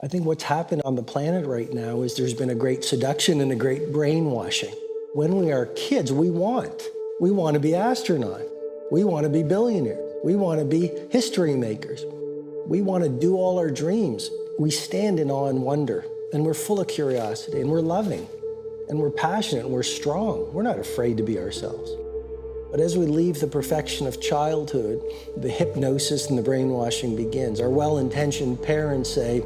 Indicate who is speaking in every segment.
Speaker 1: I think what's happened on the planet right now is there's been a great seduction and a great brainwashing. When we are kids, we want to be astronauts. We want to be billionaires. We want to be history makers. We want to do all our dreams. We stand in awe and wonder, and we're full of curiosity, and we're loving, and we're passionate, and we're strong. We're not afraid to be ourselves. But as we leave the perfection of childhood, the hypnosis and the brainwashing begins. Our well-intentioned parents say,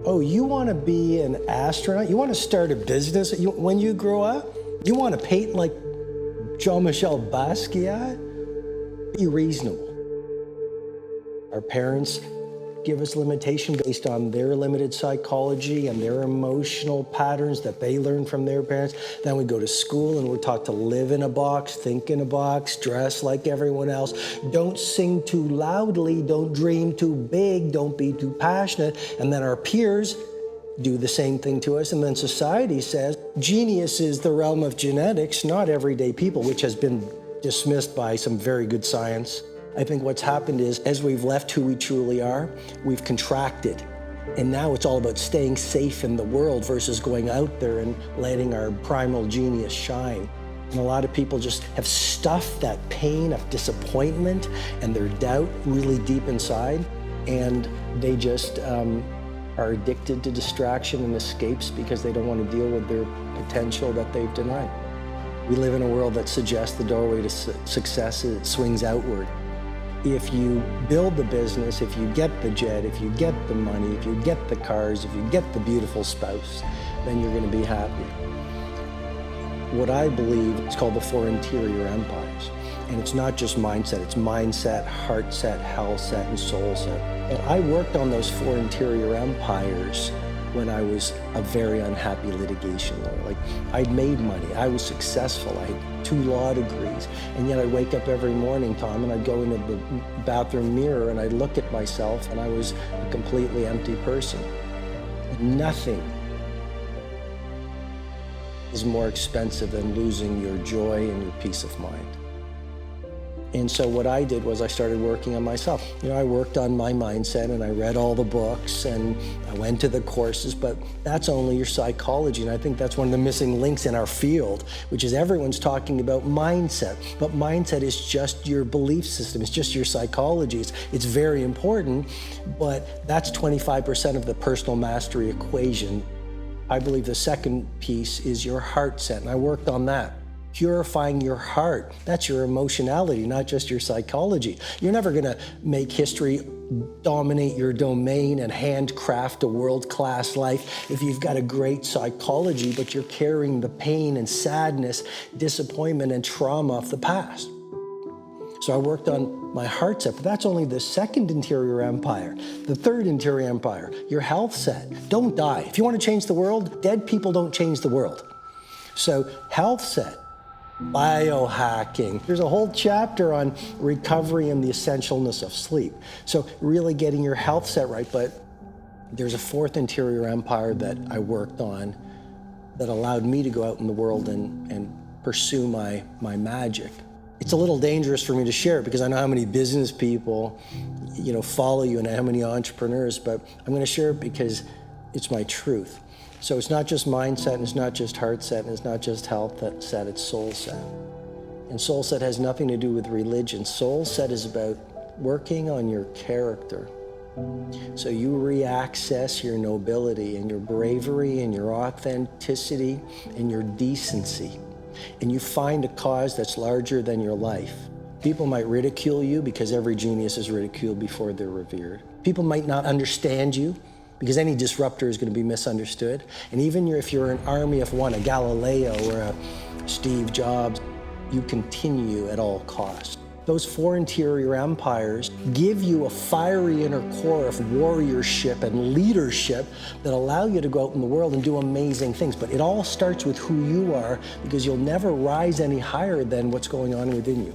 Speaker 1: oh, you want to be an astronaut? You want to start a business when you grow up? You want to paint like Jean-Michel Basquiat? Be reasonable. Our parents give us limitation based on their limited psychology and their emotional patterns that they learn from their parents. Then we go to school and we're taught to live in a box, think in a box, dress like everyone else. Don't sing too loudly, don't dream too big, don't be too passionate. And then our peers do the same thing to us. And then society says, genius is the realm of genetics, not everyday people, which has been dismissed by some very good science. I think what's happened is, as we've left who we truly are, we've contracted. And now it's all about staying safe in the world versus going out there and letting our primal genius shine. And a lot of people just have stuffed that pain of disappointment and their doubt really deep inside. And they just are addicted to distraction and escapes because they don't want to deal with their potential that they've denied. We live in a world that suggests the doorway to success swings outward. If you build the business, if you get the jet, if you get the money, if you get the cars, if you get the beautiful spouse, then you're going to be happy. What I believe is called the four interior empires. And it's not just mindset, it's mindset, heart set, health set, and soul set. And I worked on those four interior empires when I was a very unhappy litigation lawyer. Like, I'd made money, I was successful, I had 2 law degrees, and yet I'd wake up every morning, Tom, and I'd go into the bathroom mirror and I'd look at myself and I was a completely empty person. And nothing is more expensive than losing your joy and your peace of mind. And so what I did was I started working on myself. I worked on my mindset and I read all the books and I went to the courses, but that's only your psychology. And I think that's one of the missing links in our field, which is everyone's talking about mindset. But mindset is just your belief system. It's just your psychology. It's very important, but that's 25% of the personal mastery equation. I believe the second piece is your heart set, and I worked on that. Purifying your heart. That's your emotionality, not just your psychology. You're never going to make history dominate your domain and handcraft a world-class life if you've got a great psychology, but you're carrying the pain and sadness, disappointment, and trauma of the past. So I worked on my heart set, but that's only the second interior empire. The third interior empire, your health set. Don't die. If you want to change the world, dead people don't change the world. So health set. Biohacking. There's a whole chapter on recovery and the essentialness of sleep. So really getting your health set right, but there's a fourth interior empire that I worked on that allowed me to go out in the world and pursue my magic. It's a little dangerous for me to share it because I know how many business people, follow you and how many entrepreneurs, but I'm going to share it because it's my truth. So it's not just mindset, and it's not just heart set, and it's not just health set, it's soul set. And soul set has nothing to do with religion. Soul set is about working on your character. So you re-access your nobility and your bravery and your authenticity and your decency. And you find a cause that's larger than your life. People might ridicule you because every genius is ridiculed before they're revered. People might not understand you, because any disruptor is going to be misunderstood. And even if you're an army of one, a Galileo or a Steve Jobs, you continue at all costs. Those four interior empires give you a fiery inner core of warriorship and leadership that allow you to go out in the world and do amazing things. But it all starts with who you are, because you'll never rise any higher than what's going on within you.